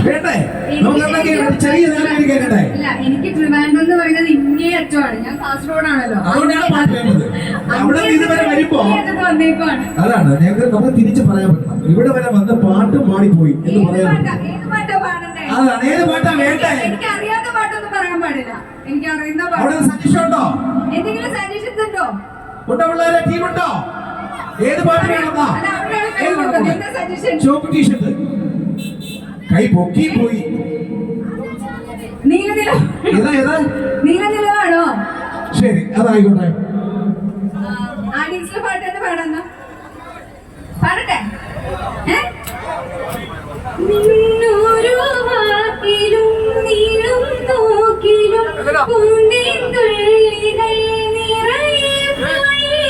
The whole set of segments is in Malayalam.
വേണ്ടേ? എനിക്ക് ട്രിവാൻഡ്രം എന്ന് പറയുന്നത് ഇങ്ങേ അറ്റമാണ്. ഞാൻ കാസർഗോഡാണല്ലോ. വന്നേക്കുവാണ്. അതാണ് നമുക്ക് തിരിച്ചു പറയാൻ പറ്റണം. ഇവിടെ വരെ വന്ന് പാട്ടും പാടിപ്പോയി എന്ന് പറയാൻ. അതാണ് ഏത് പാട്ടാ വേണ്ടേ? എനിക്ക് അറിയാത്ത പാട്ടൊന്നും പറയാൻ പാടില്ല. എനിക്ക് അറിയുന്ന പാട്ട്. സജഷൻ ഉണ്ടോ? എന്തെങ്കിലും സജഷൻസ് ഉണ്ടോ? ഉണ്ടോ പിള്ളേരെ? ടീമുണ്ടോ? ഏത് പാട്ട് വേണമെന്നാ? ചോപ്പ് ടീഷർട്ട് കൈ പൊക്കി പോയി. നീലനിലവാണോ? ശരി, അതായിക്കോട്ടെ. പാട്ട് എന്ന് പാടാന്ന പാടട്ടെ. നിന്നോരോ വാക്കിലും നീളും നോക്കിലും പൂണ്ടിൻ തുള്ളികൾ നിറയെ പോയി.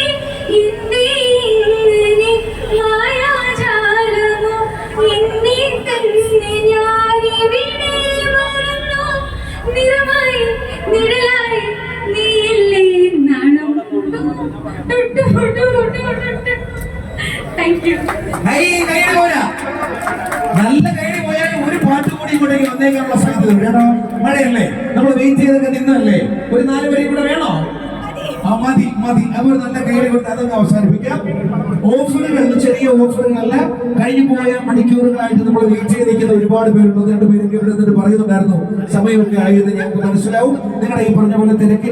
എന്തേ ഇങ്ങനെ മായാജാലമോ എന്നെ തന്നെ ഞാനിവിടെ മറന്നു. നിറമായി നിഴലായി നീയില്ലേ നാണം. Thank you. നല്ല കൈഡി പോയാൽ ഒരു പാട്ട് കൂടി ഇങ്ങോട്ടേക്ക് വന്നേക്കാനുള്ള സാധ്യത വേണോ? മഴയല്ലേ, നമ്മൾ വെയിറ്റ് ചെയ്തൊക്കെ നിന്നല്ലേ. ഒരു 4 വരി കൂടെ വേണോ? മതി മതി. അവർ നല്ല കൈഡി കൊണ്ട് അതൊക്കെ അവസാനിപ്പിക്കാം. ഓഫറുകൾ, ചെറിയ ഓഫറുകളല്ല, കഴിഞ്ഞു പോയ മണിക്കൂറുകളായിട്ട് നമ്മൾ വെയിറ്റ് ചെയ്ത് നിൽക്കുന്ന ഒരുപാട് പേരുണ്ട്. 2 പേരൊക്കെ ഇവിടെ നിന്നിട്ട് പറയുന്നുണ്ടായിരുന്നു സമയമൊക്കെ ആയത് ഞങ്ങൾക്ക് മനസ്സിലാവും. നിങ്ങളുടെ ഈ പറഞ്ഞ പോലെ തിരക്കിൽ